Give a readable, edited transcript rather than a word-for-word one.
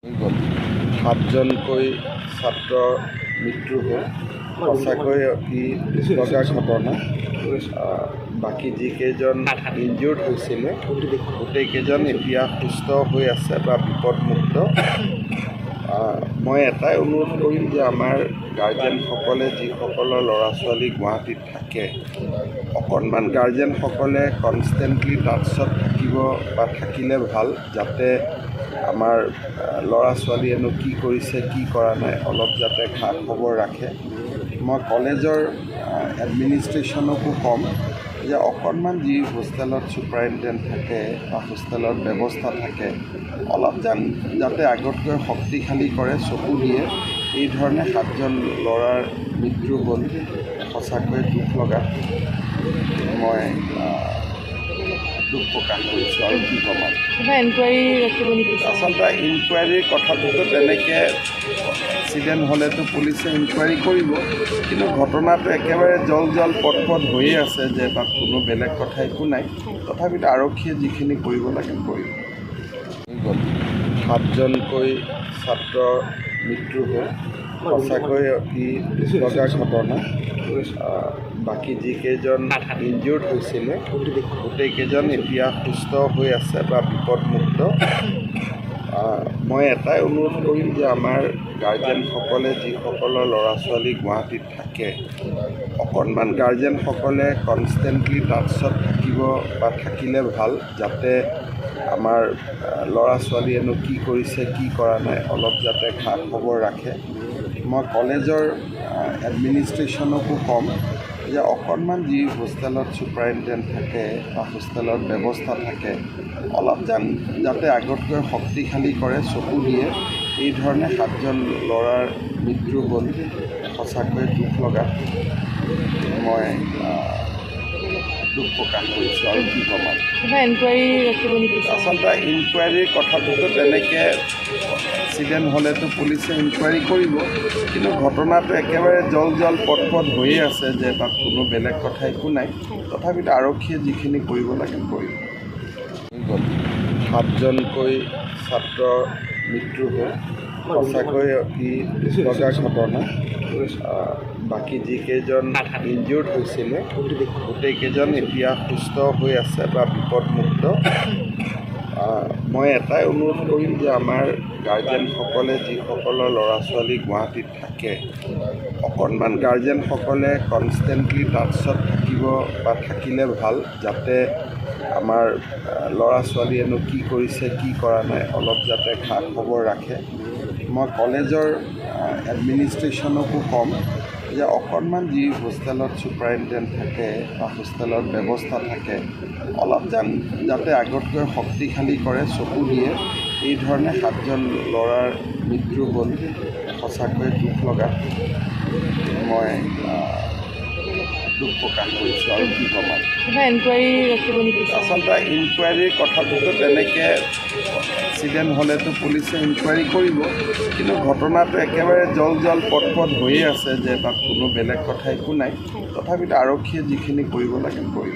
সাতজনকৈ ছাত্ৰৰ মৃত্যু হ'ল। সঁচাকৈ অতি দুখলগা ঘটনা। বাকী যিকেইজন ইনজিউৰ্ড হৈছিলে গোটেইকেইজন এতিয়া সুস্থ হৈ আছে বা বিপদমুক্ত। মই এটাই অনুৰোধ কৰিম যে আমাৰ গাৰ্জেনসকলে যিসকলৰ ল'ৰা ছোৱালী গুৱাহাটীত থাকে অকণমান গাৰ্জেনসকলে কনষ্টেণ্টলি টাচত থাকিলে ভাল, যাতে আমাৰ ল'ৰা ছোৱালীয়েনো কি কৰিছে কি কৰা নাই অলপ যাতে খা খবৰ ৰাখে। মই কলেজৰ এডমিনিষ্ট্ৰেশ্যনকো ক'ম যে অকণমান যি হোষ্টেলত ছুপাৰিনটেণ্ডেণ্ট থাকে বা হোষ্টেলত ব্যৱস্থা থাকে অলপ যাতে আগতকৈ শক্তিশালী কৰে, চকু দিয়ে। এই ধৰণে 7জন ল'ৰাৰ মৃত্যু হ'ল, সঁচাকৈ দুখ লগা। মই দুখ প্ৰকাশ কৰিছোঁ আৰু কি ক'ম। আচলতে ইনকুৱাৰীৰ কথাটোতো তেনেকৈ এক্সিডেণ্ট হ'লেতো পুলিচে ইনকুৱাৰী কৰিব, কিন্তু ঘটনাটো একেবাৰে জল পট হৈয়ে আছে যে তাত কোনো বেলেগ কথা একো নাই। তথাপিতো আৰক্ষীয়ে যিখিনি কৰিব লাগে কৰিব। 7জনকৈ ছাত্ৰৰ মৃত্যু হ'ল, সঁচাকৈ অতি দুখলগা ঘটনা। বাকী যিকেইজন ইনজিউৰ্ড হৈছিলে গোটেইকেইজন এতিয়া সুস্থ হৈ আছে বা বিপদমুক্ত। মই এটাই অনুৰোধ কৰিম যে আমাৰ গাৰ্জেনসকলে যিসকলৰ ল'ৰা ছোৱালী গুৱাহাটীত থাকে অকণমান গাৰ্জেনসকলে কনষ্টেণ্টলি টাচত থাকিলে ভাল, যাতে আমাৰ ল'ৰা ছোৱালীয়েনো কি কৰিছে কি কৰা নাই অলপ যাতে খা খবৰ ৰাখে। মই কলেজৰ এডমিনিষ্ট্ৰেশ্যনকো ক'ম যে অকণমান যি হোষ্টেলত ছুপাৰিনটেণ্ডেণ্ট থাকে বা হোষ্টেলত ব্যৱস্থা থাকে অলপ যাতে আগতকৈ শক্তিশালী কৰে, চকু দিয়ে। এই ধৰণে 7জন ল'ৰাৰ মৃত্যু হ'ল, সঁচাকৈ দুখ লগা। মই দুখ প্ৰকাশ কৰিছোঁ আৰু কি ক'ম। আচলতে ইনকুৱাৰীৰ কথাটোতো তেনেকৈ এক্সিডেণ্ট হ'লেতো পুলিচে ইনকুৱাৰী কৰিব, কিন্তু ঘটনাটো একেবাৰে জল পট হৈয়ে আছে যে তাত কোনো বেলেগ কথা একো নাই। তথাপিতো আৰক্ষীয়ে যিখিনি কৰিব লাগে কৰিব। 7জনকৈ ছাত্ৰৰ মৃত্যু হ'ল, সঁচাকৈ অতি দুখলগা ঘটনা। বাকী যিকেইজন ইনজিউৰ্ড হৈছিলে গোটেইকেইজন এতিয়া সুস্থ হৈ আছে বা বিপদমুক্ত। মই এটাই অনুৰোধ কৰিম যে আমাৰ গাৰ্জেনসকলে যিসকলৰ ল'ৰা ছোৱালী গুৱাহাটীত থাকে অকণমান গাৰ্জেনসকলে কনষ্টেণ্টলি টাচত থাকিলে ভাল, যাতে আমাৰ ল'ৰা ছোৱালীয়েনো কি কৰিছে কি কৰা নাই অলপ যাতে খা খবৰ ৰাখে। মই কলেজৰ এডমিনিষ্ট্ৰেশ্যনকো ক'ম যে অকণমান যি হোষ্টেলত ছুপাৰিনটেণ্ডেণ্ট থাকে বা হোষ্টেলত ব্যৱস্থা থাকে অলপ যাতে আগতকৈ শক্তিশালী কৰে, চকু দিয়ে। এই ধৰণে 7জন ল'ৰাৰ মৃত্যু হ'ল, সঁচাকৈ দুখ লগা। মই দুখ প্ৰকাশ কৰিছোঁ আৰু কি ক'ম। আচলতে ইনকুৱাৰীৰ কথাটোতো তেনেকৈ এক্সিডেণ্ট হ'লেতো পুলিচে ইনকুৱাৰী কৰিব, কিন্তু ঘটনাটো একেবাৰে জল পট হৈয়ে আছে যে তাত কোনো বেলেগ কথা একো নাই। তথাপিতো আৰক্ষীয়ে যিখিনি কৰিব লাগে কৰিব।